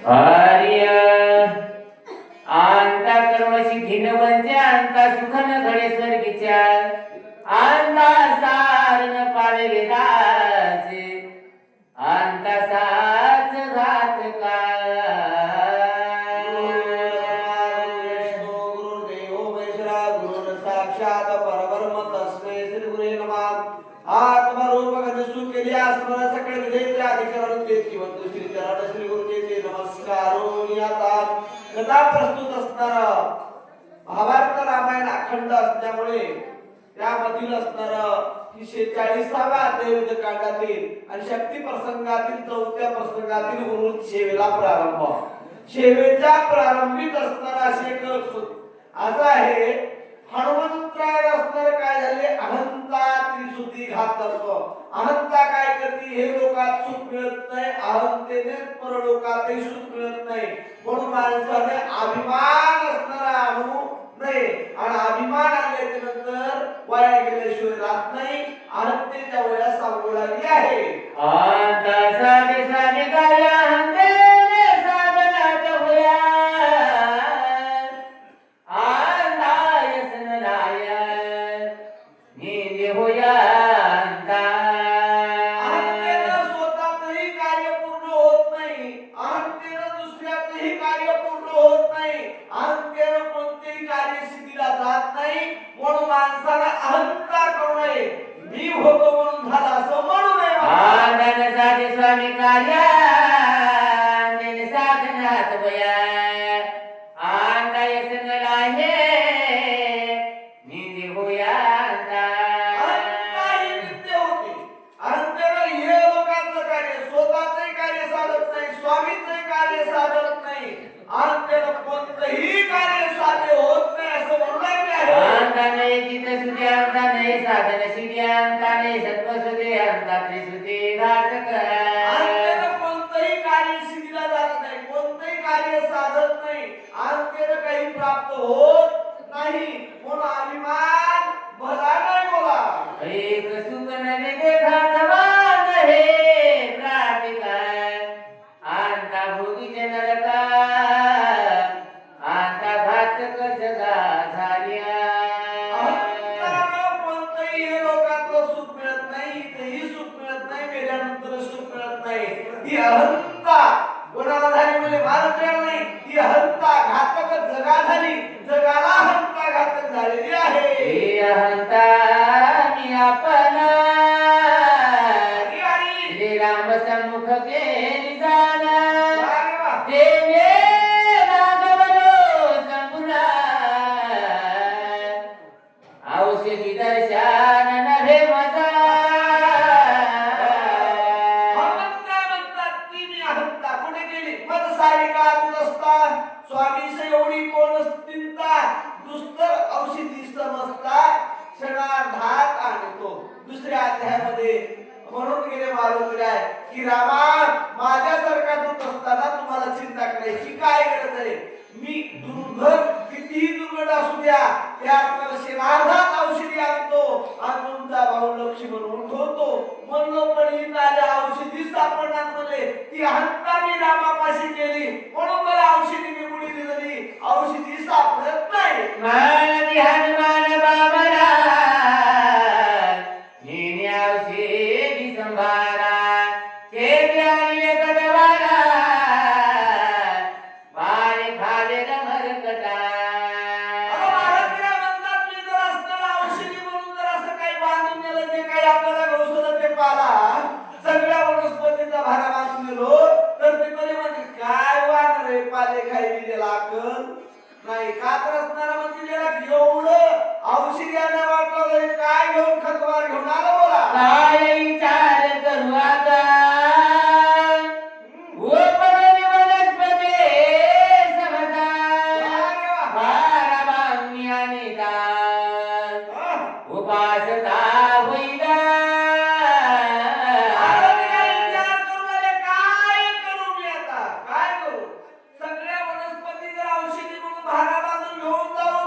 आर्य आंता कर्मशी घिनवंचे आंता सुखन घडे स्वर्गीच्या आंता सारन पाळे वेदाचे आंता साच घात का साक्षात परब्रह्म तस्मै श्री गुरुवे नमः आत्मरूप गणेशु केली आसमना सकळ विधेयचे अधिकरण देती वंतु श्री चरण श्री गुरुचे नमस्कारो नियतात कथा प्रस्तुत असणार भावार्थ रामायण अखंड असल्यामुळे त्यामधील असणार की 46व्या अध्याय कांडातील आणि शक्ती प्रसंगातील 4थ्या प्रसंगातील गुरु सेवेला प्रारंभ सेवेच्या प्रारंभीत असणारा असे एक असा आहे हनुमंतराय असणार काय झाले अहंता त्रिसुती घात करतो अहंता काय करते हे लोकात सुख मिळत नाही अहंतेने परलोकातही सुख मिळत नाही म्हणून माणसाने अभिमान असणारा आणू नये आणि अभिमान आल्याच्या नंतर वाया गेल्याशिवाय राहत नाही अहंतेच्या वयात सांगू लागली आहे आता साधे साधे कार्य अहंतेने साधनात होया अहंकार करू नये मी होतो म्हणून झाला असं म्हणू नये साधे स्वामी कार्य साधनात वया आंता यसन लाहे निधी होया कोणतंही कार्य साध्य होत नाही असं म्हणू लागले नाही साधन सिद्ध्यांता नाही सत्वसुदे अंता त्रिसुते घातक कोणतंही कार्य सिद्धीला जात नाही कोणतंही कार्य साधत नाही अंत्येन काही प्राप्त होत नाही म्हणून अभिमान भला नाही बोला एक सुख नवे देखात वाग हे प्रापिका अंता भोगीचे नरका अंता घातक जगा झाल्या ही अहंता कोणाला झाली म्हणजे भारत नाही ही अहंता घातक जगा झाली जगाला अहंता घातक झालेली आहे ही अहंता मी आपला श्री राम सम्मुख केली जाना देवे राघवलो संपुना औषधी दर्शन नभे मजा स्वामी एवढी कोण चिंता दुस्तर औषधी समजता क्षणार्धात आणतो दुसऱ्या अध्यायामध्ये म्हणून गेले मालूम आहे की रामा माझ्यासारखा दूत असताना तुम्हाला चिंता करायची काय गरज आहे मी दुर्घट कितीही दुर्घट असू द्या त्या क्षणार्धात औषधी आणतो आणि तुमचा भाऊ लक्ष्मण उठवतो म्हणलो पण ही माझ्या औषधी सापडणार मध्ये ती अहंता मी रामापाशी केली म्हणून मला औषधी निवडी दिली औषधी सापडत नाही मान हनुमान बाबरा हिने औषधी संभारा केली आणि कदवारा पाणी खाले मरकटा औषधी म्हणून जर असं काही बांधून दिलं जे काही आपल्याला औषध ते पाला सगळ्या वनस्पतीचा भागा बांधून दिलो तर ते कधी म्हणजे काय वाढ रे पाले खायली त्याला अकल नाही का तर असणारा म्हणजे त्याला एवढं औषधी आणा वाटलं काय घेऊन खतवार घेऊन आलं बोला काय विचार करू आता उपवन वनस्पती समजा बारा बांधणी आणि उपासता होईला सगळ्या वनस्पती जर औषधी म्हणून भारा बांधून घेऊन जाऊ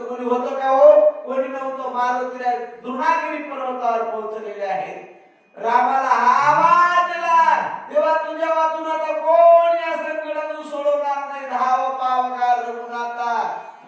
कोणी होतं का हो? कोणी नव्हतं. मारुतीला द्रोणागिरी पर्वतावर पोहोचलेले आहेत. रामाला हा आवाज दिला, तेव्हा तुझ्या वाचून आता कोण या संकटातून सोडवणार नाही. धाव पावकार रघुनाथा,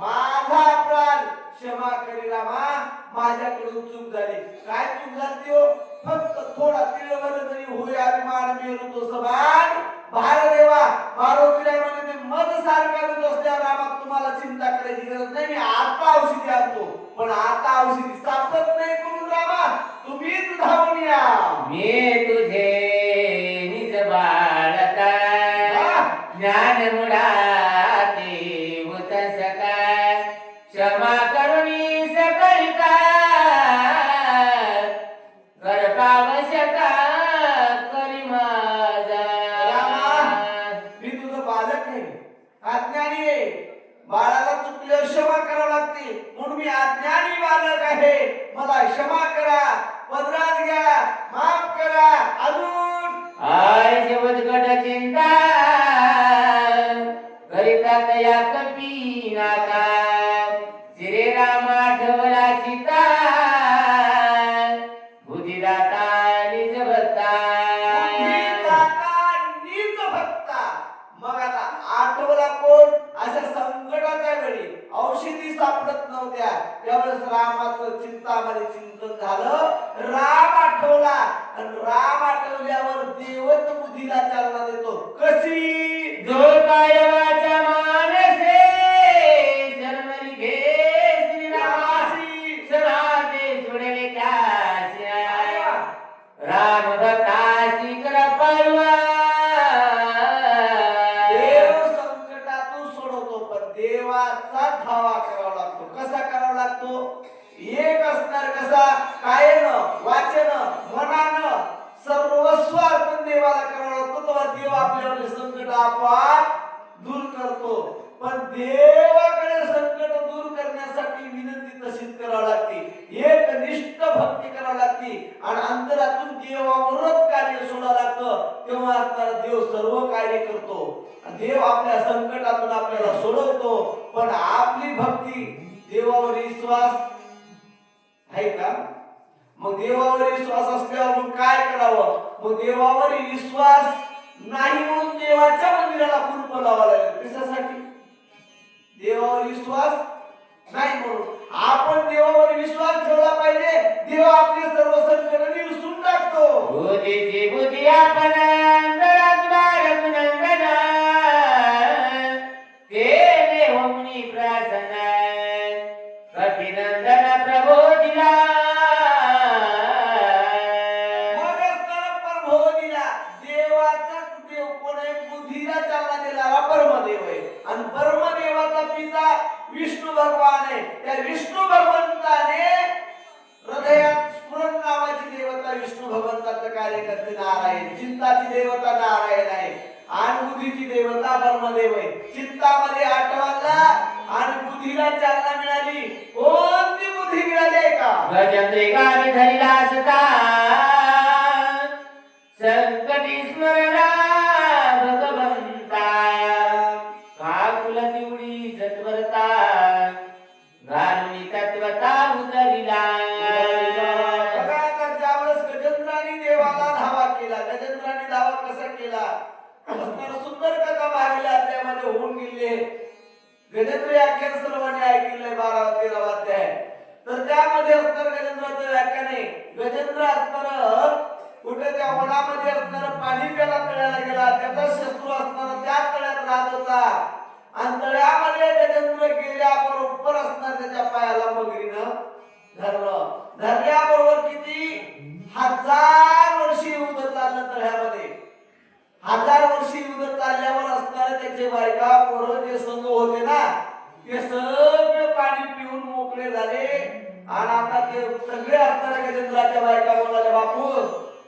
माझा प्राण क्षमा करी रामा, माझ्याकडून चूक झाली. काय चूक झाली हो? फक्त थोडा तिळभर जरी होय अभिमान मेरू तो समान भारदेवा. मारुतीला म्हणे ते मध सारखा दूध असल्यावर रामा तुम्हाला चिंता करायची गरज नाही. मी आता औषधी आणतो, पण आता औषधी सापडत नाही. करून रामा तुम्हीच धावून या. मी तुझे निज बाळता ज्ञान मुळाते होत सकाळ क्षमा करुणी सकळी का कर पावशका करी माझा. मी तुझं बालक आहे, अज्ञानी आहे. बाळाला चुकल्यावर क्षमा करावं लागते, म्हणून मी अज्ञानी बालक आहे. मला क्षमा करा, पदरात घ्या, माफ करा. अजून आय शेवटगड चिंता करिता तया कपी नाका श्री राम आठवला चिता बुद्धिदाता निज भक्ता. नीच भक्ता. मग आता आठवला कोण? अशा संकटाच्या वेळी औषधी सापडत नव्हत्या, त्यावेळेस रामाचं चिंतामध्ये चिंतन झालं. राम आठवला, आणि राम आठवल्यावर देवच बुद्धीला चालना देतो. कशी? जो कायवाचा मानसे शरणरी घे श्रीरामासी सनाते सोडले त्यास्या राम भक्तासी कृपाळवा. देव संकटातून सोडवतो, पण देवाचा धावा करावा लागतो. कसा करावा लागतो? एक असणार कसा? कायेनं, वाचेनं, मनानं सर्वस्व अर्पण देवाला करावा लागतो. तेव्हा देव आपल्यावर संकट आपोआप दूर करतो. पण देवाकडे संकट दूर करण्यासाठी विनंती तशीच करावी लागते. एक निष्ठ भक्ती करावी लागते आणि अंतरातून देवावरच कार्य सोडावं लागतं. तेव्हा आता देव सर्व कार्य करतो. देव आपल्या संकटातून आपल्याला सोडवतो. पण आपली भक्ती, देवावर विश्वास आहे का? मग देवावर विश्वास असल्यावर मग काय करावं? मग देवावर विश्वास नाही म्हणून देवाच्या मंदिराला कुलूप लावावं लागेल. कशासाठी? देवावर विश्वास नाही म्हणून. आपण देवावर विश्वास ठेवला पाहिजे. देव आपले सर्व संकट निरसून टाकतो. बुद्धीची बुद्धी आपण अंतरात बाळग नंदना केले होमनी प्रार्थना कपिनंदन प्रबोधिला. देव कोण आहे? बुद्धीला चालना देणारा ब्रह्मदेव आहे. आणि ब्रह्मदेवाचा पिता विष्णू भगवान आहे. त्या विष्णू भगवंताने हृदयात स्फुरण नावाची देवता विष्णू भगवंताचं कार्य करते नारायण. चिंताची देवता नारायण आहे आणि बुद्धीची देवता ब्रह्मदेव आहे. चिंतामध्ये आठवला आणि बुद्धीला चालना मिळाली. कोणती बुद्धी मिळाली आहे का? गजत्रिकाने धरिला असता संकटी स्मरणा भगवंता काकुला दिवडी जत्वरता घालून तत्वता उतरिला. ज्यावेळेस गजेंद्राने देवाला धावा केला, गजेंद्राने धावा कसा केला? सुंदर कथा भागल्या त्यामध्ये होऊन गेले. गजेंद्र आख्यान सर्वांनी ऐकले 12-13 अध्याय. तर त्यामध्ये असणार गजेंद्राचं व्याख्यान आहे. गजेंद्र असणार कुठे त्या वनामध्ये असणार पाणी प्याला तळ्याला गेला. त्याचा शत्रू असणार त्या तळ्यात राहत होता आणि तळ्यामध्ये गजेंद्र गेल्याबरोबर असणार त्याच्या पायाला मगरीनं धरलं. धरल्याबरोबर किती 1000 वर्षी युद्ध चाललं तळ्यामध्ये. 1000 वर्षी युद्ध चालल्यावर असणारे त्याचे बायका पोरं जे संघ होते ना, ते सगळे पाणी पिऊन मोकळे झाले. आणि आता ते सगळे असणारे गजेंद्राच्या बायका म्हणाले, बापू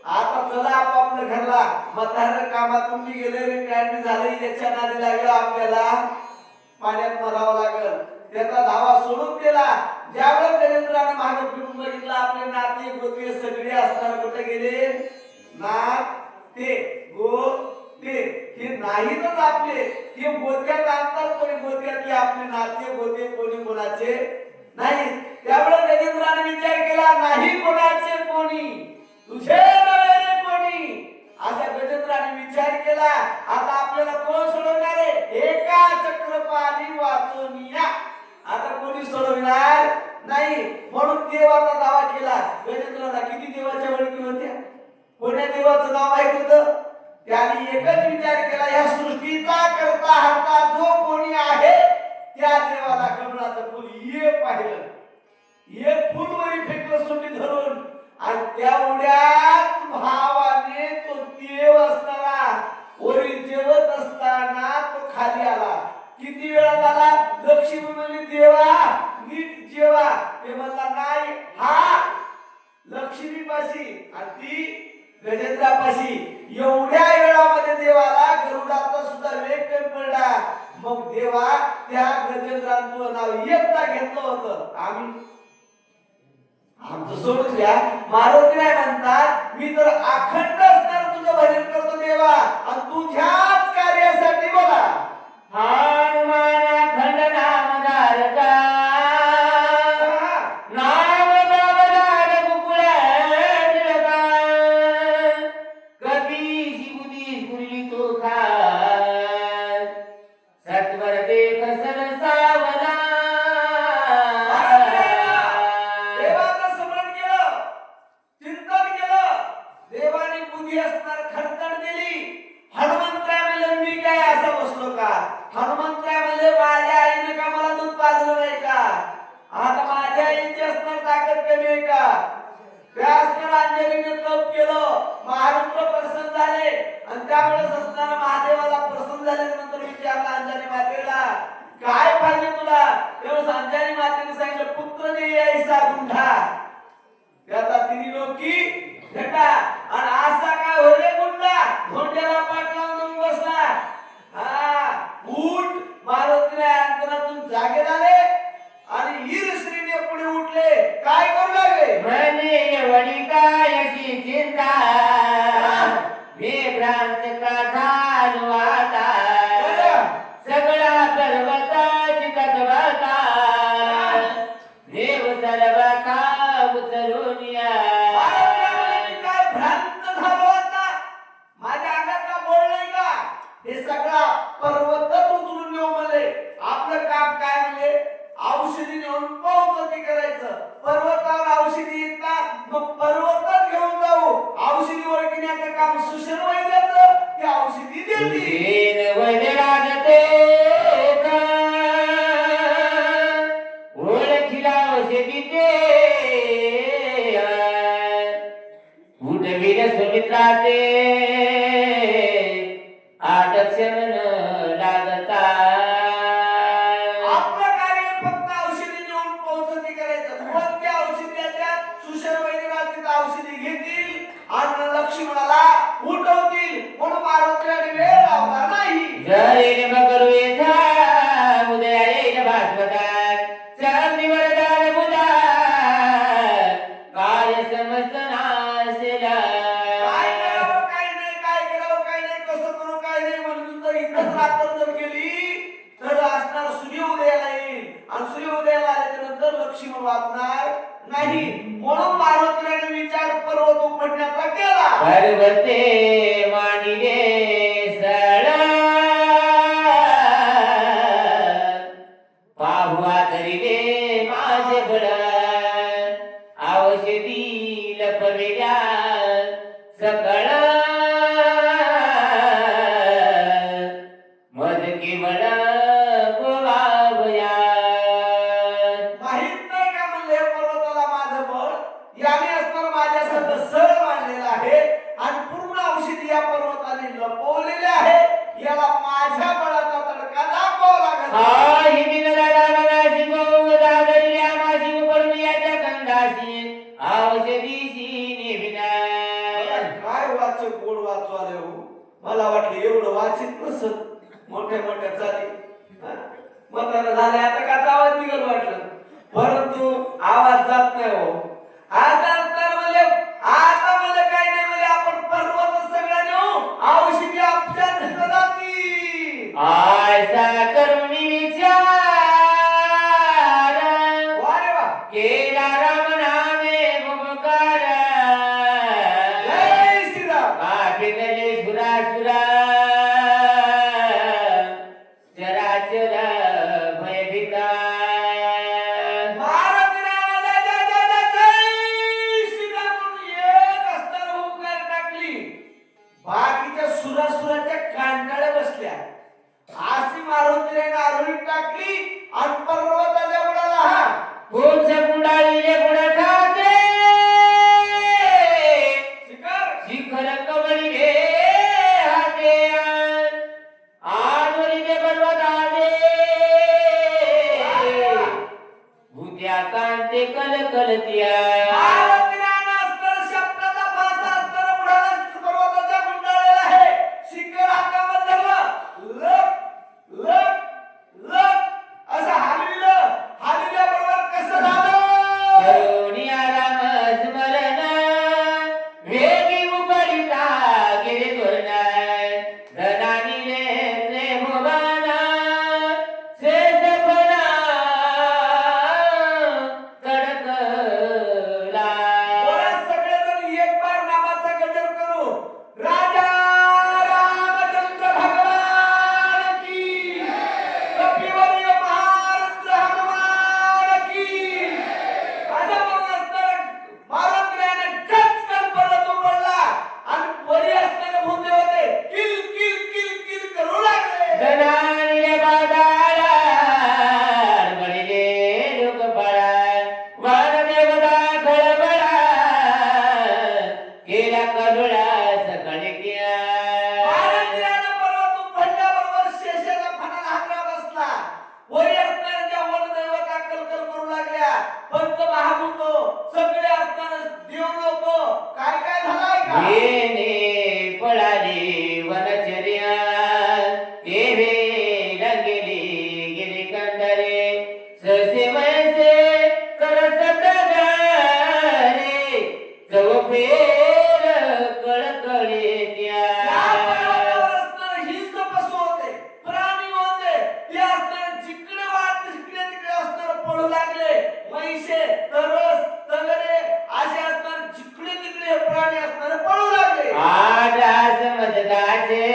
आता चला आपापल्या घरला. म्हातारे कामातून मी गेले रे, काय झालं याच्या नादी लागलं, आपल्याला पाण्यात मरावं लागल. त्याचा धावा सोडून दिला. ज्यावेळेस गजेंद्राने मागे फिरून बघितलं, आपले नाते गोते सगळे असताना कुठे गेले? नाक ते गो ते हे नाहीतच आपले. हे गोत्यात आणतात, कोणी गोत्यातले आपले नाते गोते कोणी कोणाचे नाही. त्यामुळे गजेंद्राने विचार केला, नाही कोणाचे कोणी, तुझे नव्हे रे कोणी. असा गजेंद्राने विचार केला. आता आपल्याला कोण सोडवणार आहे? एका चक्रपाणी वाचोनिया. आता कोणी सोडविणार नाही. म्हणून देवाचा दावा केला. गजेंद्राला किती देवाच्या ओळखी होत्या? कोण्या देवाचं नाव माहित होतं? त्याने एकच विचार केला, या सृष्टीचा करता हरता जो कोणी आहे त्या देवाला कमळाचं फुल एक पाहिलं, एक फुल वरी फेकलं सोटी धरून, आणि त्या उड्यात भावाने तो देव असताना, वरी जेवत असताना तो खाली आला. किती वेळात आला? लक्ष्मी म्हणली, देवा नीट जेवा. ते म्हणला, नाही, हा लक्ष्मीपाशी आणि ती गजेंद्रापाशी. एवढ्या वेळामध्ये देवाला गरुडाचा सुद्धा वेग कमी पडला. मग देवा त्या गजेंद्राचं नाव एकदा घेतलं होतं. आमचं सोडून द्या, मारुती नाही म्हणतात, मी तर अखंड असणार तुझं भजन करतो देवा, आणि तुझ्याच कार्यासाठी बोला. हनुमान अखंड नामधारका, नाम बाबदार गोकुळा टिळका, कपीशी बुधी फुलली तो खाय, सत्वर देख सरसावला. देवाचं स्मरण केलं, चिंतन केलं, देवाने बुद्धी असणार खडतड दिली. हनुमंतराय म्हणले, मी काय असा बसलो का? हनुमंतराय म्हणले, माझ्या आईने का मला दूध पाजलं नाही का? आता माझ्या आईची असणार ताकद कमी आहे का? व्यासकर अंजलीने तप केलं, महारुद्र प्रसन्न झाले, आणि त्यावेळेस असताना महादेवाला प्रसन्न झाल्यानंतर विचारला अंजनी मातेला, काय पाहिजे तुला? तेव्हा अंजनी मातेने सांगितलं, पुत्र दे ऐसा गुंठा. त्याचा तिन्ही लोकी भेटा, आणि असा काय होले गुंडा, धोंड्याला पाठ लावून बसला. उठ. मारुतीने अंतरातून जागे झाले आणि ईरश्रीने पुढे उठले. काय करू लागले? म्हणे एवढी काय अशी चिंता, विभ्रांत का झालो आता, सगळा पर्वताची तत्वता, देव सर्व का उतरून या. काय भ्रांत झालो आता? माझ्या अंगात का बोल नाही का? हे सगळा पर्वतच उचलून नेऊ म्हणले. आपलं काम काय म्हणजे? औषधी नेऊन पावती करायचं. पर्वतावर औषधी येतात, मग पर्वतच घेऊन जाऊ. औषधी ओळखण्याचं काम सुशर वैद्याचं, ते औषधी देतील. वैद्यराज ते ओळखीला औषधी ते, उठवीर सुमित्रा ते आदक्षण लागता. आपलं कार्य फक्त औषधी नेऊन पोहोचती करायचं. मग त्या औषधाच्या सुशर वैद्यराज औषधी घेतील आणि लक्ष्मणाला उठवतील. म्हणून मारुतीने वेळ लावला नाही. जय मकर वेधा उदया येईल भास्वता, चांदी वरदान बुधा कार्य समस्त नासेला. काय करावं काय नाही, काय करावं काय नाही, कसं करू काय नाही म्हणून तर इथंच रात्र जर गेली तर असणार सूर्य उदयाला येईल, आणि सूर्य उदयाला आल्याच्या नंतर लक्ष्मण वाचणार नाही. म्हणून मारुतीने विचार पर्वत उपटण्याचा केला. पर्वते मानिले सळा, पाहुआ धरिले माझे बळ, औषधी लपविल्या सकळ, मज केवळ गोवावया. माहित नाही का म्हणले पर्वताला माझं बळ, याने असणार माझ्या संग सळ मांडलेला आहे, आणि पूर्ण औषधी या पर्वताने लपवलेले आहे. याला माझ्या बळाचा तडका दाखवावा लागत. हा हिमिनला मनाशी गोवदा दर्या माशी उपरून याच्या कंदाशी औषधीशी नेविना. काय वाचक गोड वाचवाले हो. मला वाटलं एवढं वाचित नसत. मोठ्या मोठ्या चाली म्हातारा झाले, आता का आवाज निघत वाटलं, परंतु आवाज जात नाही हो. आता तर म्हणजे आता मला काय नाही म्हणजे आपण पर्वत सगळं नेऊ, औषधी आपल्या घरात जातील. आयसा करुणी विचार, वारे रानकाळ्या बसल्या अशी मारुतीने आरोळी टाकली आणि पर्वताच्या बुडाला हा कोच बुडाळीले बुडठाते शिखर कवळीले हाते आजोरीले पर्वताते भूत्या कांते कलकलत्या करुणिया राम स्मरण वेगी उपरिता गिरी धोरणा धनानीले प्रेमवाना शेषफणा तडकला धनानीले बादाला बळीले लोकपाळा वानदेवता खळबळा केला करुळा सकाळी किया येणे पळाली वनचर्या तेवे लगेली गिरी कंदरे ससे वैसे करसत गारे चौफेर कळकळे त्या आडास मदगाचे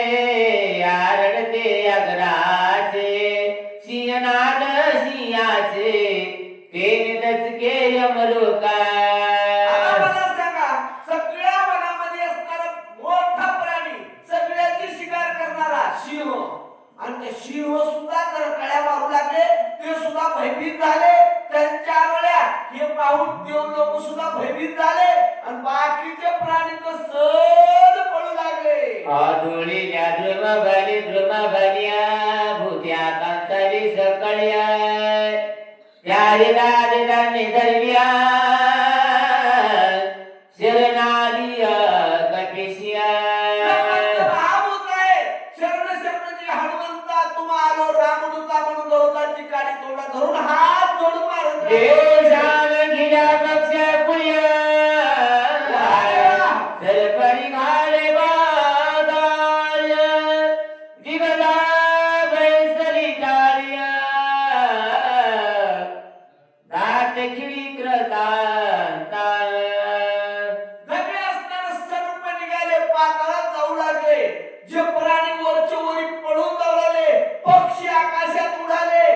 आरडते अगराचे सिंहनाद सिंहाचे तेने दचके यमलोका सगळ्या वनामध्ये असणारा मोठा प्राणी सगळ्याची शिकार करणारा सिंह आणि ते सिंह सुद्धा करकळ्या मारू लागले ते सुद्धा भयभीत झाले त्यांच्या वेळा हे पाहून देव लोक सुद्धा भयभीत झाले आणि बाकीचे प्राणी तर सहज पळू लागले आदोळील्या द्रुमबलिया भूत्या कांतली सकळ्या त्यारी दादांनी धरल्या शरणालिया कपिशिया हनुमंता तुम्हाला रामदूता म्हणून गवताची काडी तोंडा धरून हात जोडून मारून देशान घिल्या पक्ष पुळ्या सरपरी घाले बादाळ दिवला बैसरी टाळ्या दात खिळी क्रतांता धगडे असणारे सर्प निघाले पाताळात जाऊ लागले जे प्राणी वरच्या वरी पळून जाऊ लागले पक्षी आकाशात उडाले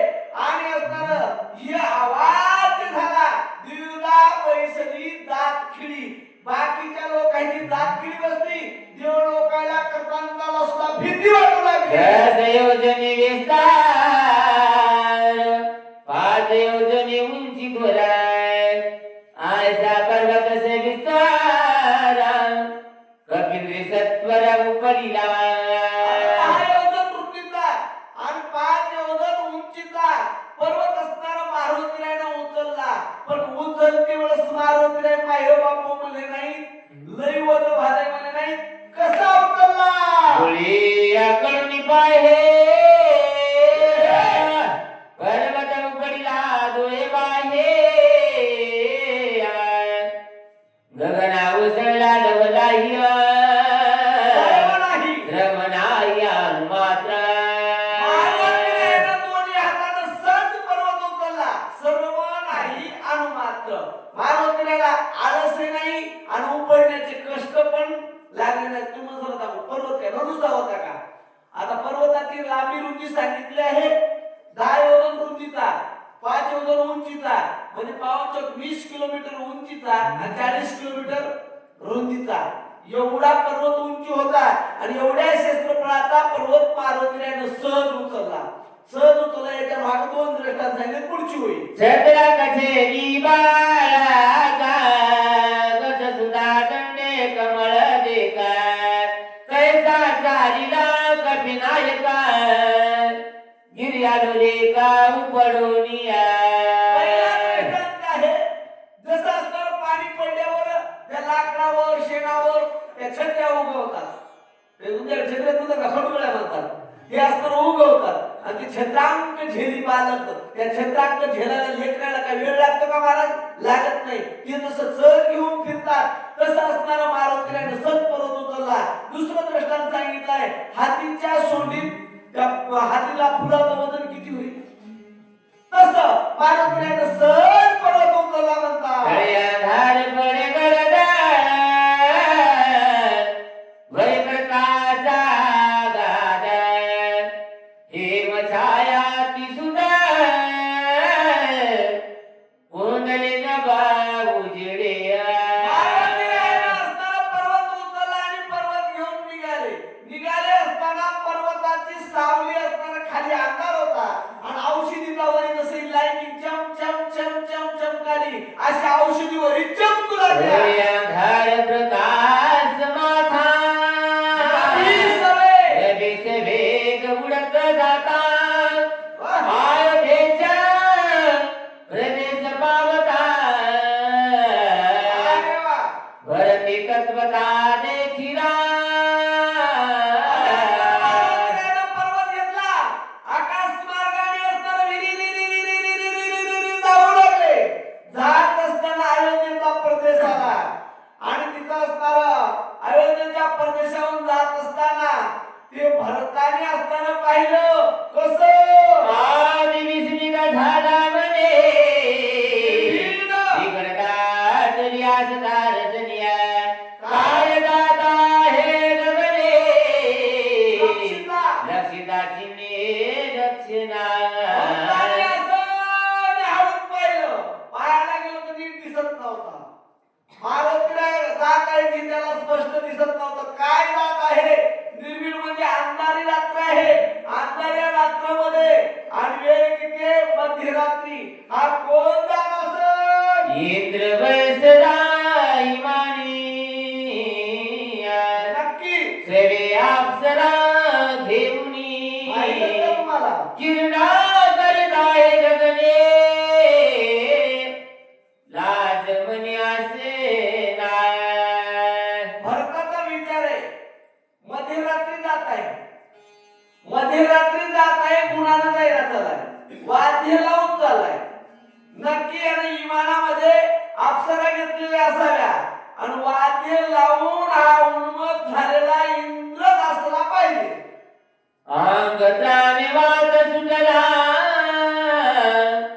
आणि असणारा हे आवाज झाला दिवला बैसरी दात खिळी बाकीच्या लोकांची दात खिळी बसली देव लोकाला करतांताला सुद्धा भीती वाटू लागली दस योजने विस्तार 5 योजने उंची घोराय आयसा पर्वत से विस्तार कपिल सत्वर उपरिला आणि 5 योजन उंचीचा पर्वत असणारा मारुतीने उचलला पण उचलते वेळेस मारुतीने माय बापू म्हणे नाही लई वद भाले म्हणे नाही कसा उचलला होळी आकडून पाहे पर्वत उपरिला डोळे बाहे गगना उसळला डवलाही रमणाया मात्र दोन्ही हातानं सहज पर्वत उचलला सर्व नाही अनुमात्र मारुतीला आळसही नाही आणि उपडण्याचे कष्ट पण लागले नाही तुम्ही जर पर्वत काय नुसता होता का आता पर्वताची लांबी रुंदी सांगितली आहे 10 योजन रुंदीचा 5 योजन उंचीचा म्हणजे पावनचक 20 किलोमीटर उंचीचा आणि 40 किलोमीटर रुंदीचा एवढा पर्वत उंची होता आणि एवढ्या क्षेत्रफळाचा पर्वत मारुतीने सहज उचलला. सहज उचलला. याच्या मागे दोन दृष्टांत सांगितले. पुढची होईल. छत्रा कछेरी बाळा गज सुधा दंडे कमळ देखा कैसा चारिला कपिनायका गिर्यालो रेखा उपडोनिया. जसं असणार पाणी पडल्यावर त्या लाकडावर शेणावर त्या छत्र्या उगवतात. ते तुमच्या छत्र्यात तुझं घसडगोळ्या म्हणतात. हे असणार उगवतात आणि ते छत्रांक झेली बालक. त्या छत्रांक झेलायला लेकराला काय वेळ लागतो का महाराज? लागत नाही. ते जसं चढ घेऊन फिरतात तसं असणारा मारुतीने सत पर्वत उचलला. दुसरं दृष्टांत सांगितलंय. हातीच्या सोंडीत त्या हातीला फुलाचं वजन किती होईल तसं मारुतीने सत पर्वत उचलला म्हणतात. धार पडे गरदा वै प्रकाशा गादा हेम छाया ती सुंदर कोंडले नभा उजडे. पर्वत उचलला आणि पर्वत घेऊन निघाले असताना पर्वताची सावली असताना खाली अंधार होता आणि औषधीवरी जसे लाईटिंग चम चम चम चम चमकाली अशी औषधीवरी चमकू लागल्या. धार प्रकाश माथा रवीचे वेग उडत जाता आयोध्येच्या प्रदेश पावता भरती तत्वता देखिला. पर्वत घेतला. आकाश मार्गाने असताना जाऊ लागले. जात असताना अयोध्येचा प्रदेश आला आणि तिथं असणारा अयोध्येच्या प्रदेशावरून जात असताना ते भरताने असताना पाहिलं कसं विस्मित झाला म्हणे बिघडता तरी असणार जनिया काय दादा हे गगने लक्षिताची दक्षिणा. पाहायला गेलो तर नीट दिसत नव्हता. मारुतीला जात आहे की त्याला स्पष्ट दिसत नव्हतं. काय जात आहे? निर्भीड म्हणजे अंधारी रात्र आहे. अंधाऱ्या रात्रामध्ये आणि वेळ किती आहे? मध्यरात्री. हा कोण जात असेल? इंद्र वैसला इमानी नक्की सेवे अप्सरा घेऊनी माहिती आहे तुम्हाला? किरणा करताय गगने लाज मनी असे नाय. भरताचा विचार आहे. मध्यरात्री जात आहे. मध्यरात्री जात आहे. गुणानं जायला चाललाय. वाद्य लावून चाललाय. नक्की आणि इमानामध्ये अप्सरा घेतलेल्या असाव्या आणि वाद्य लावून हा उन्मत्त झालेला इंद्रच असला पाहिजे. अंगत्राने वाद सुटला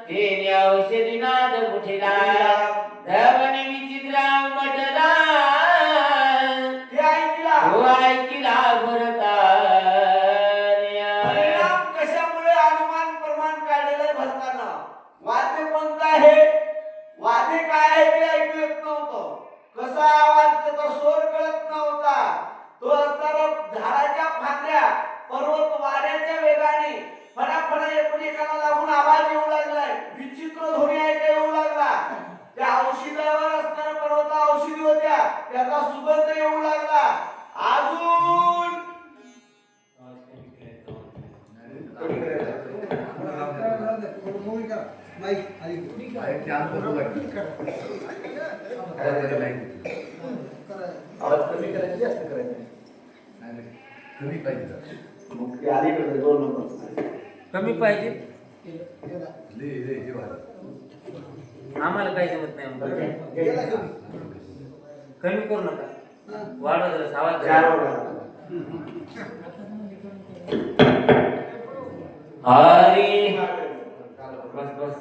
तेने औषधी नाद उठला धवनी विचित्र म्हटला हे ऐकला. हो ऐकिला भरता. परिणाम कशामुळे अनुमान प्रमाण काढलेलं भरताना. वाद्य कोणतं आहे? वाद्य काय आहे ते ऐकू येत नव्हतं. कसा आवाज त्याचा स्वर कळत नव्हता. तो असताना झाडाच्या फांद्या पर्वत वाऱ्याच्या वेगाने फटाफट एकमेकाला लागून आवाज येऊ लागलाय. विचित्र ध्वनी ऐकायला येऊ लागला. त्या औषधावर असणाऱ्या पर्वत औषधी होत्या त्याचा सुगंध येऊ लागला. अजून आवाज कमी करायची जास्त करायचं कमी पाहिजे. मग ते अलीकडे 2 नंबर कमी पाहिजे हे आम्हाला काही जमत नाही. कमी करू नका. वाढवा जरा आवाज. हरी बस बस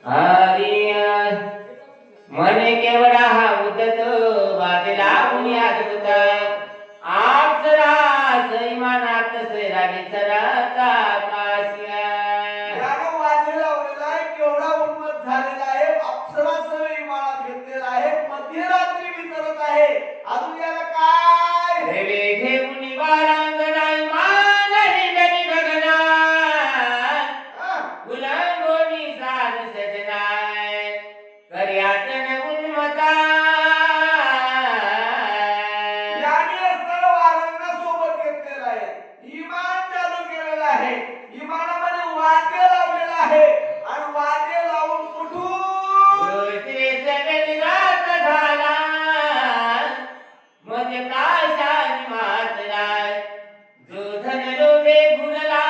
हरी मने केवढा हा उदत वादला कुणी आदत अप्सरा सैमानात सैरागी सरता काशिया. वाद्य लावलेला आहे. केवढा उन्मत्त झालेला आहे. अप्सरा सवयी माळा घेतलेला आहे. मध्यरात्री वितरत आहे. अजून याला काय देवे घेऊन वारांगणाय मानली गणी गगनाय हा? गुलांगोनी साज सजनाय कर्यातन उन्मता याने असताना वारांना सोबत घेतलेला आहे इमान चालू केलेलं आहे इमानामध्ये वाद्य लावलेलं आहे आणि वाद्य लावून कुठून श्री सगळी रात झाला मध्ये काशानी मातलाय जो धन लोभे भुलला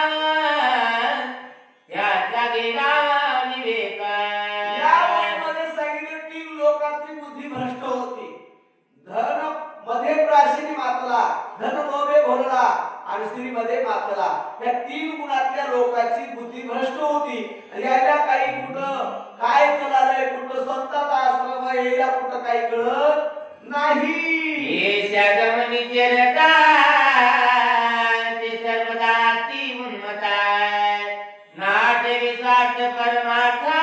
त्याचा गेला विवेका या वहीमध्ये सांगितले 3 लोकांची बुद्धी भ्रष्ट होती धन मध्ये प्राशिनी मातला धन लोभे भरला आणि स्त्री मध्ये मातला या 3 गुणातल्या लोकांची बुद्धी भ्रष्ट होती आणि याला काही कुठं काय कळालंय कुठं संतात आश्रम याला कुठं काही कळत नाही येशा गमनी चिरता ते सर्वदा ती उन्मता नाट विस्वार्थ परमार्था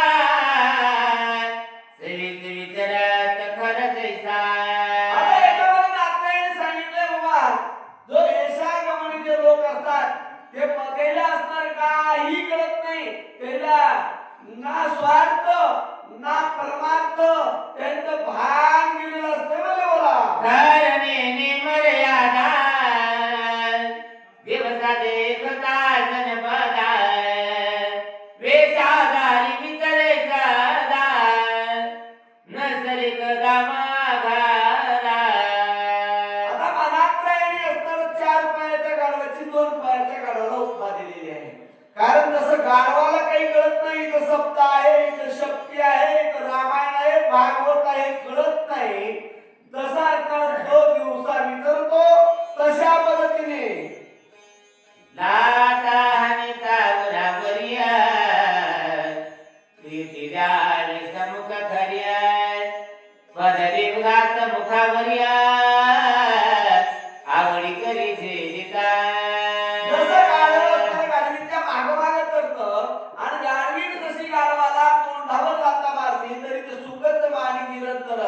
सेवित विचरत खर जैसा आता याच्यामध्ये नाथाने सांगितलंय बाबा जो येशागमनी जे लोक असतात ते त्याला असणार काही कळत नाही त्याला ना स्वार्थ ना परमार्थ त्यांचं भान गेलेलं असतं मला बोला धरणे मर्यादा दिवसा देखता जनपदा वेशादारी विचरे सदा नसरी कदा माघारा आता मनात्रयाने असताना 4 पायाच्या गाढवाची 2 पायाच्या गाढवाला उपमा दिलेली आहे कारण जसं गाढवाला काही कळत नाही इथं सप्त आहे इथं शक्ती आहे इथं रामायण आहे भागवत आहे कळत नाही तसा असताना तो दिवसा विचारतो तशा पद्धतीने लाता हनिता बराबरिया प्रीती द्याल समुख खरिया पदरी घात मुखावरिया आवडी करी झेलिता जसं गाढव असताना गाढवीच्या मागोमाग करतं आणि गाढवीन जशी गाढवाला तोंडावर लाथा मारली तरी ते सुखच वाणी निरंतर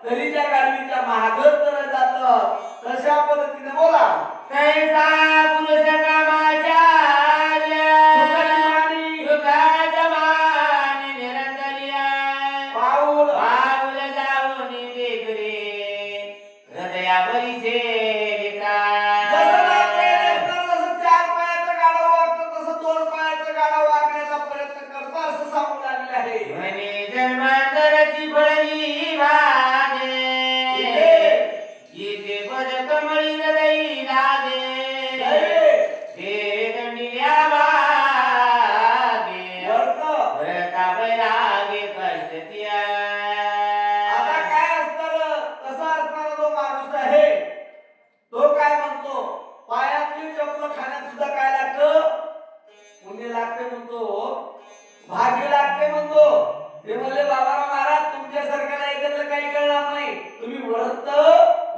तरी त्या गाढवीच्या मागच तर जात तशा पद्धतीने बोला कैसा पुरुष कामाचार्य सुखाचा मान निरंतरिया पाऊल पाऊल जाऊन देखरे हृदयावरी झेलिता जसं नाथाने असताना जसं 4 पायाचं गाढव वागतं तसं 2 पायाचं गाढव वागण्याचा प्रयत्न करतो असं सांगू लागले आहे म्हणे जन्मांतरची फळी भागे इथे पद कमळी हृदयी लागे हे दंडिल्या भागे भरता बैरागे कष्ट तिया आता काय असतं तसा असणारा जो माणूस आहे तो काय म्हणतो पायातली चप्पल खाण्यात सुद्धा काय लागतं पुण्य लागते म्हणतो भाग्य लागते म्हणतो ते म्हणले बाबाराव महाराज तुमच्यासारख्याला याच्यातलं काही कळणार नाही तुम्ही व्रत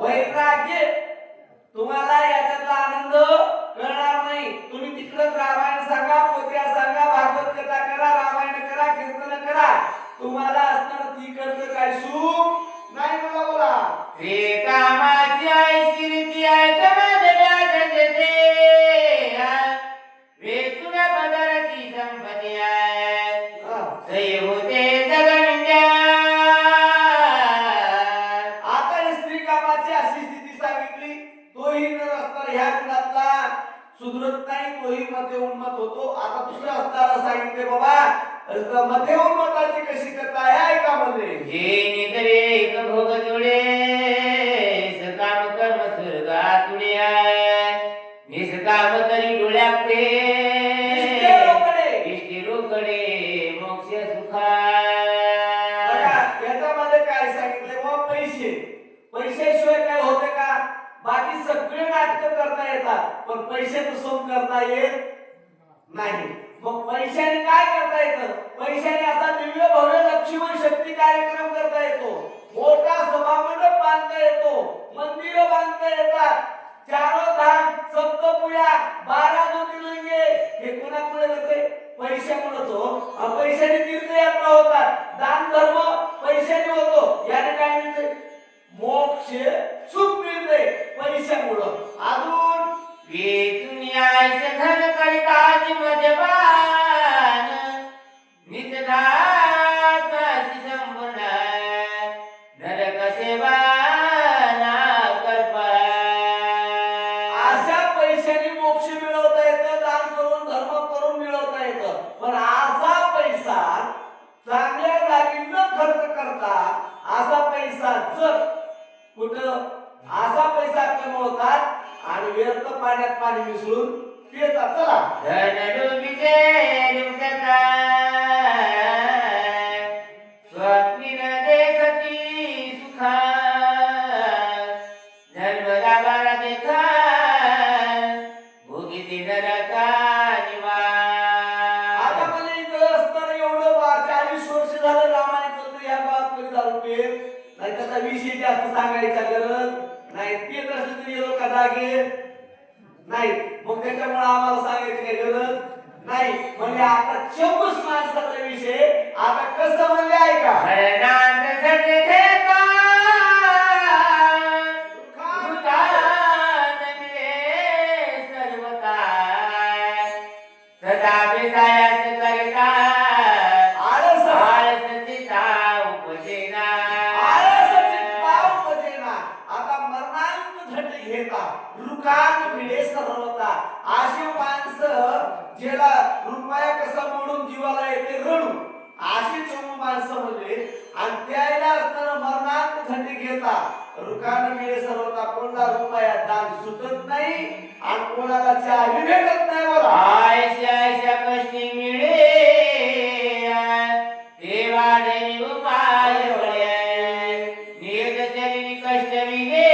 वैराग्य तुम्हाला याच्यातला आनंद कळणार नाही तुम्ही तिकडच रामायण सांगा पोथ्या सांगा भागवत कथा करा रामायण करा कीर्तन करा तुम्हाला असणार तिकडचं काय सुख नाही मला बोला रे कामाची आई शिरती आहे कमाद व्याज देते वेचुन्या पदराची संपत्ती आहे सई होते जगविंद्या आता ही स्त्री कामाची अशी स्थिती सांगितली तोही जर असणार ह्या गुणातला सुधरत नाही तोही मध्ये उन्मत होतो आता दुसऱ्या असताना सांगितले बाबा मध्ये उन्मताची कशी कथा आहे ऐका मध्ये जे निद्रे एक भोग जोडे सकाम कर्म स्वर्गात उड्या निष्काम तरी डोळ्याकडे इष्टी रोकडे मोक्ष सुखा बघा याच्यामध्ये काय सांगितले बाबा पैशाशिवाय काय होते का बाकी सगळे नाटक करता येतात पण पैशाचं सोंग करता येत नाही मग पैशाने काय करता येतं पैशाने असा दिव्य भव्य लक्ष्मण शक्ती कार्यक्रम करता येतो मोठा सभामंडप बांधता येतो मंदिर बांधता येतात चारोधाम सप्तपुया 12 ज्योतिर्लिंगे हे कोणामुळे होते पैशामुळेच हो पैशाने तीर्थयात्रा होतात दान धर्म पैशाने होतो याने काय मिळते मोक्ष सुख कुठं असा पैसा कमवतात आणि व्यर्थ पाण्यात पाणी मिसळून पितात. चला धन डुबीचे डुबता स्वप्नीन देखती सुखा धर्मदा बारा देखा भोगिती नरका आता मला इथं असताना एवढं 40 वर्ष झालं रामायण तर या गावात कधी दारू पेत नाही. त्याचा विषय जास्त सांगायचा गरज नाही. पेत असलं तरी लोक जागे नाही. मग त्याच्यामुळे आम्हाला सांगायची काही गरज नाही. म्हणजे आता 24 माणसाचा विषय आता कसं म्हणले ऐका. हरणांत सटे घेता दुकान मिळे सर्व काय सदा बेसायास करता आळस आळसची ताव उपजेना आळसाची पाव बजेना. आता मरणांत झट घेता रुखान मिळे सर्वता. अशी माणसं ज्याला रुपया कसा मोडून जीवाला येते रडू अशी 24 माणसं म्हणजे. आणि त्याला असताना मरणांत झट घेता रुखान मिळे सर्वता. कोणाला रुपया दान सुटत नाही आणि कोणाला चहा बी भेटत नाही. बघा आयशा आयशा कष्टी मिळे देवा देवी उपाय नियत शरीरी कष्ट मिळे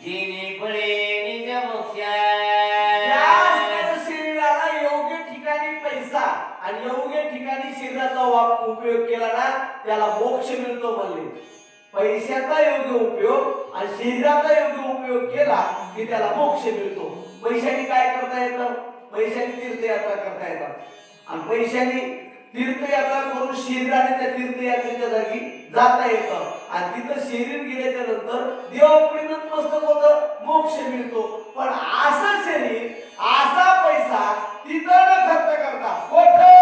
जिने फळे निज मोक्षा जास्त शरीराला योग्य ठिकाणी पैसा आणि योग्य ठिकाणी शरीराचा उपयोग केला ना त्याला मोक्ष मिळतो म्हणले. पैशाचा योग्य उपयोग आणि शरीराचा योग्य उपयोग केला की त्याला मोक्ष मिळतो. पैशाने काय करता येतं. पैशाने तीर्थयात्रा करता येतात आणि पैशाने तीर्थयात्रा करून शरीराने त्या तीर्थयात्रेच्या जागी जाता येतं आणि तिथं शरीर गेल्याच्या नंतर देवापुढे नतमस्तक होतं मोक्ष मिळतो. पण असं शरीर असा पैसा तिथं न खर्च करता कुठं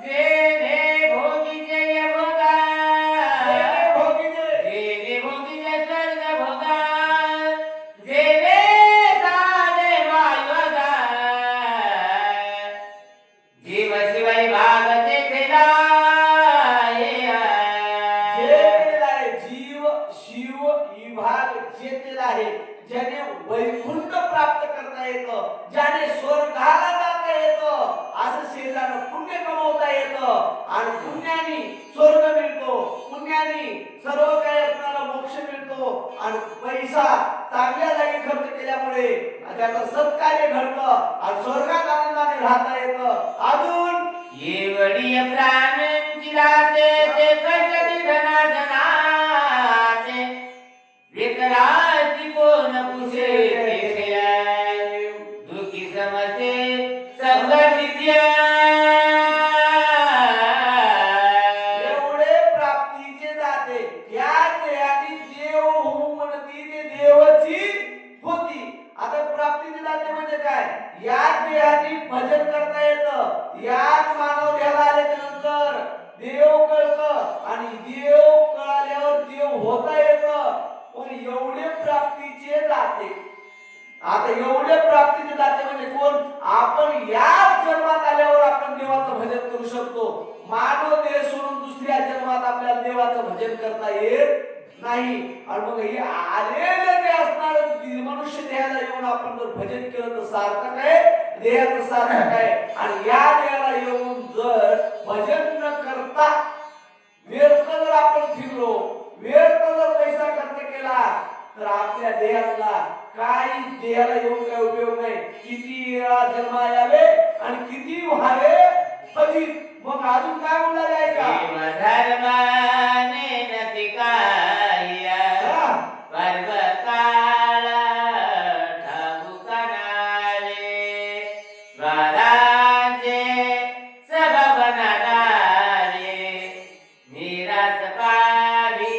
जेने भोगी जय भोगा भोगीचे जेने भोगी जय स्वर्ग भोगा जेने साधे वायुगा जीव शिवाय भाग तेथेला जेतेला आहे. जीव शिव विभाग जेतेला आहे. ज्याने वैकुंठ प्राप्त करता येतं ज्याने स्वर्गाला जाता येतं असं शरीरानं पुण्य कमवता येतं आणि पुण्याने स्वर्ग मिळतो. पुण्याने सर्व काही आपल्याला मोक्ष मिळतो आणि पैसा चांगल्या जागी खर्च केल्यामुळे त्याचं सत्कार्य घडतं आणि स्वर्गात आनंदाने राहता येतं. अजून येवडी प्राण्यांची राते ते कष्टी धनाधनाते विकराची कोण पुसे दुखी समजते संगतीच्या एवढे प्राप्तीचे दाते या देहाने देव होऊ म्हणती ते देवाची होती. आता प्राप्तीचे दाते म्हणजे काय. या देहाने भजन करता येतं. याच मानव देहाला आल्याच्या नंतर देव कळतं आणि देव कळाल्यावर देव होता येतं. पण एवढे प्राप्तीचे दाते आता एवढे प्राप्तीचे दाते म्हणजे कोण. आपण या जन्मात आल्यावर आपण देवाचं भजन करू शकतो. मानव देह सोडून दुसऱ्या जन्मात आपल्याला देवाचं भजन करता येत नाही. आणि मग हे आलेलं जे असणार मनुष्य देहाला येऊन आपण जर भजन केलं तर सार्थक आहे. देहाचं सार्थक आहे. आणि या देहाला येऊन जर भजन न करता व्यर्थ जर आपण फिरलो व्यर्थ जर पैसा खर्च केला तर आपल्या देहाला काही देहाला येऊन काही उपयोग नाही. किती वेळा जन्म यावे आणि किती व्हावे भजित. मग अजून काय बोलणार आहे का. धर्माने नती काया पर्वताला ठाबुकानाले स्वाराचे सबबनाले निरास पावी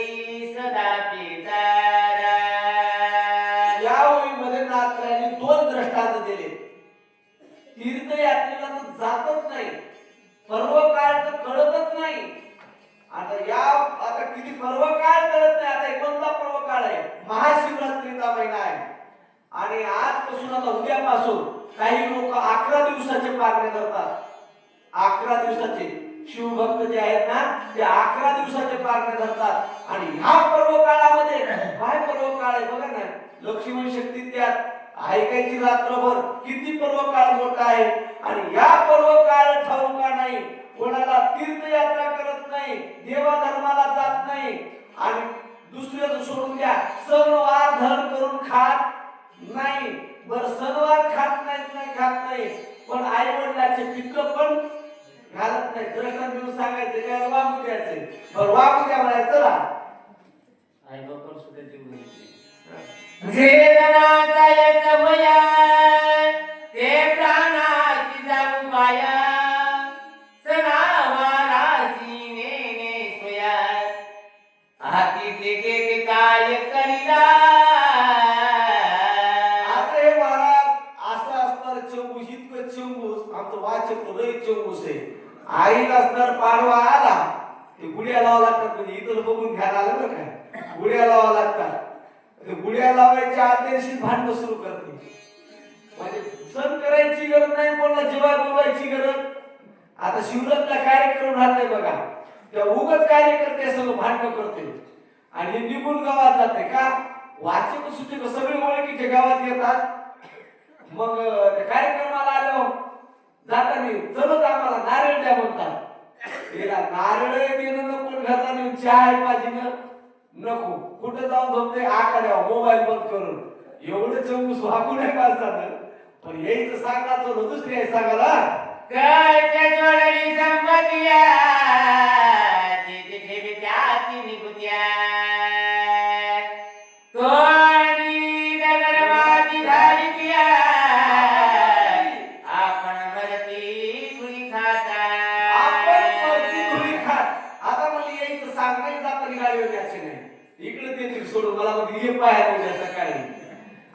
सदा पितारा. यावेळी मध्ये नाथराजांनी 2 दृष्टांत दिले. तीर्थयात्रेला तर जातच नाही. पर्व काळ तर कळतच नाही. आता किती पर्व काळ कळत नाही. आता कोणता पर्व काळ आहे. महाशिवरात्रीचा महिना आहे आणि आजपासून आता उद्यापासून काही लोक 11 दिवसाचे पारणे करतात. 11 दिवसाचे शिवभक्त जे आहेत ना ते 11 दिवसाचे पारणे धरतात आणि ह्या पर्व काळामध्ये काय पर्व काळ आहे बघा ना, लक्ष्मण शक्ती त्यात ऐकायची रात्रभर, किती पर्व काळ मोठा आहे. आणि या पर्व काळ ठाऊका नाही, कोणाला तीर्थयात्रा करत नाही, देवा धर्माला जात नाही आणि दुसऱ्याचं सोडून द्या, सणवार धन करून खात नाही. बर सणवार खात नाही पण आई वडिलाचे पित्र पण घालत नाही. दर्शन देऊन सांगायचे काय वागू द्यायचे, बरं वागू द्या म्हणायचं चला आई बापा सुद्धा जीव जे जनाचा येत भया ते प्राणाची जाऊ माया सणावारासी नेने सोया हाती ते काय करीला. आता हे महाराज असं असणार चंबूस, इतकं चंबूस आमचं वाचक लय चंबूस आहे. आईला असणार पाडवा आला ते गुड्या लावा लागतात, म्हणजे इतर बघून ध्यान आलं बरं काय, गुड्या लावा लागतात. गुड्या लावायच्या आदेशी भांडण सुरू करते, म्हणजे सण करायची गरज नाही, कोणाला जेव्हा बोलवायची गरज. आता शिवरातला कार्यक्रम राहते बघा, त्या उगच कार्यकर्ते सगळं भांडण करते आणि निघून गावात जाते का, वाचक सुचक सगळे ओळखीचे गावात येतात. मग कार्यक्रमाला आलो जाताना चलत आम्हाला नारळ द्या म्हणतात. तिला नारळ देणं नको, घरला नेऊन चहा पाहिजे नको, कुठे जाऊन झोपते आखाड्या मोबाईल बंद करून. एवढं चौकस वागू नये माणसानं, पण यायचं सांगायचं दुसरी आहे सांगायला काय त्या जोडली संपत्या तिथे ठेवित्या निघुत्या तोडी दगडमाती घालित्या आपण मरती गुळी खाता. आपण वरती धुळी खात. आता मला यायचं सांगायचं जाताना गाडी द्यायची नाही, इकडे ते सोडून मला मध्ये हे पाहायला उद्या सकाळी.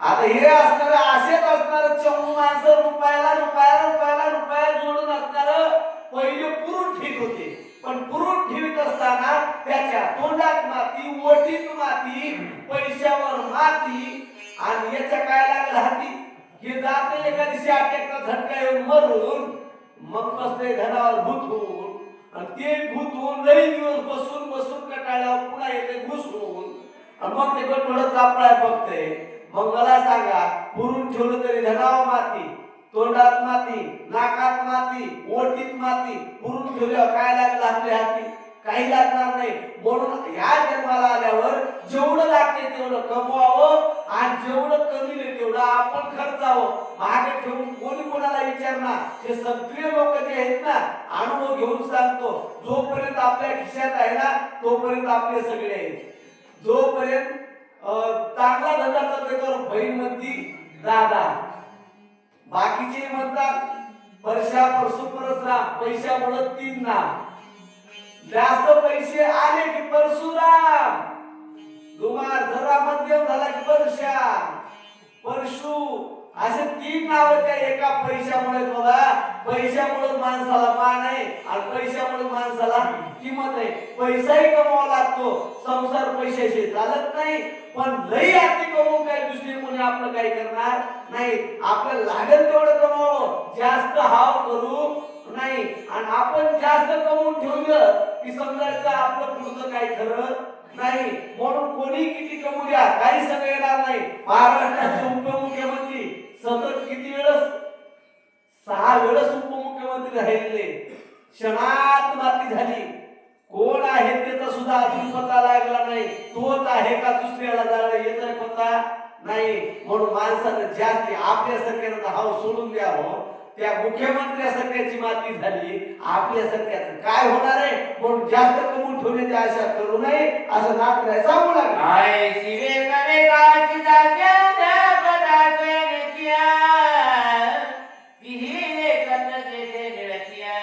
आता हे असणार असेच असणार चमू माणसं रुपयाला जोडून असणार. पहिले पुरून ठीक होते, पण पुरून ठेवीत असताना त्याच्या तोंडात माती, ओठीत माती, पैशावर माती आणि याच्या काय लागलं हाती हे जाते एका दिवशी अटॅकचा झटका येऊन मरून मग बसते धनावर भूत होऊन आणि ते भूत होऊन लई दिवस बसून कटाळ्यावर पुन्हा येते घुस होऊन आणि मग ते गटोडं चापळाय बघते. मग मला सांगा, पुरून ठेवलं तरी धनावर माती, तोंडात माती, नाकात माती, ओठीत माती, पुरून ठेवल्यावर काय लागलं आपल्या हाती, काही लागणार नाही. म्हणून या जन्माला आल्यावर जेवढं लागते तेवढं कमवावं आणि जेवढं कमी तेवढं आपण खर्चावं. मागे ठेवून कोणी कोणाला विचारणार, हे सगळे लोक जे आहेत ना, अनुभव घेऊन सांगतो, जोपर्यंत आपल्या खिशात आहे ना तोपर्यंत आपले सगळे आहेत. जोपर्यंत चांगला धंदा चालतोय तर बहीण म्हणती दादा, बाकीचे म्हणतात परशा परसू परसराम, पैशामुळे 3 नाम, जास्त पैसे आले की परशुराम, दुमार जरा मध्यम झाला की परशु, असे 3 नाव त्या एका पैशामुळे. बघा, पैशामुळे माणसाला मान आहे आणि पैशामुळे माणसाला किंमत आहे. पैसाही कमवावा लागतो, संसार पैशाशी चालत नाही, पण लई अति कमवून काही दुसरी कोणी आपलं काही करणार नाही. आपल्याला लागेल तेवढं कमवावं, जास्त हाव करू नाही. आणि आपण जास्त कमवून ठेवलं की समजायचं आपलं पुढचं काही खरं नाही. म्हणून कोणी किती कमवू द्या, काही सगळं येणार नाही. महाराष्ट्राचे उपमुख्यमंत्री सतत किती वेळेस 6 वेळेस उपमुख्यमंत्री राहिले, क्षणात माती झाली. कोण आहे त्याचा सुद्धा अजून पत्ता लागला नाही. तोच आहे का दुसऱ्याला जाणं याचा पत्ता नाही. म्हणून माणसानं जास्त आपल्यासारख्याचा हाव सोडून द्यावं. त्या मुख्यमंत्र्यासारख्याची माती झाली, आपल्यासारख्याचं काय होणार आहे. म्हणून जास्त कमवून ठेवण्याची आशा करू नये असं नागराय सांगू लागला. आय शिवे करे काची जाग्या त्या पदाचे नेत्या विहीरे कथचे ते निळत्या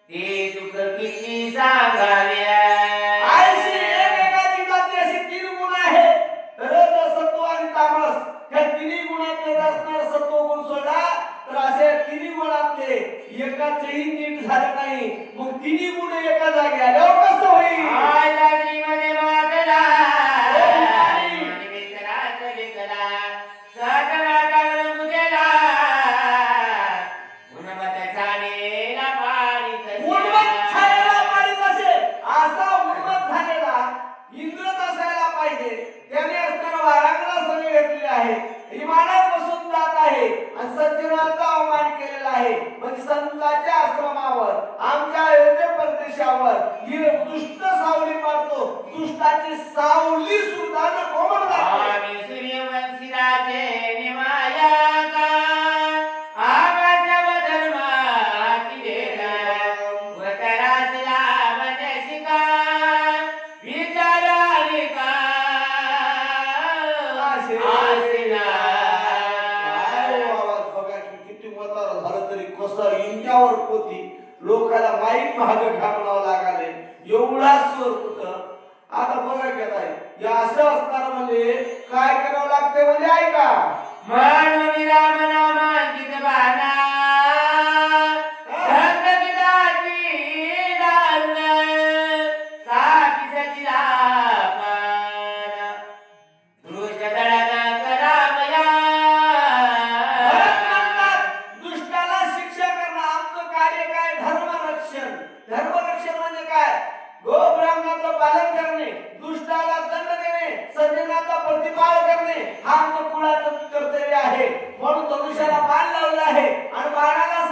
ते दुःख किती सांगाव्या. आय शिवे एकाची जाती असे 3 गुण आहेत, रज सत्व आणि तामस. या 3 गुणातले असणार सत्व गुण सोडा तर असे 3 गुणातले एकाचेही नीट झालं नाही. मग 3 गुण एका जागी आल्यावर कसं होईल. आय लागली मध्ये मागला सज्जनाचा अवमान केलेला आहे. म्हणजे संतांच्या आश्रमावर आमच्या अयोध्या परदेशावर ही दुष्ट सावली मारतो. दुष्टाची सावली सुद्धा नको म्हणतात. आम्ही सूर्यवंशी राजे निमाया का आकाशव धर्माची वेगा वतरासला वनशिका विचाराली का आशिना. बघा की किती म्हातारं झालं तरी कसं इंग्यावर पोती लोकाला माईक महाग घालवावं लागाले. एवढा स्वर कुठं. आता बघा की आता हे असं असणार म्हणजे काय करावं लागते म्हणजे ऐका. म्हणून राम नामांकित बाणा धर्मविदाची दारुण सापी सचिला पाना दृष्टदळना करामया. भरत म्हणतात, दुष्टाला शिक्षा करणं आमचं कार्य काय. धर्मरक्षण. धर्मरक्षण म्हणजे काय. गोब्राह्मणाचं पालन करणे, दुष्टाला दंड देणे, सज्जनाचा प्रतिपाळ करणे हा आमचं कुळाचं कर्तव्य आहे. म्हणून धनुष्याला बाण लावला आहे आणि बाणाला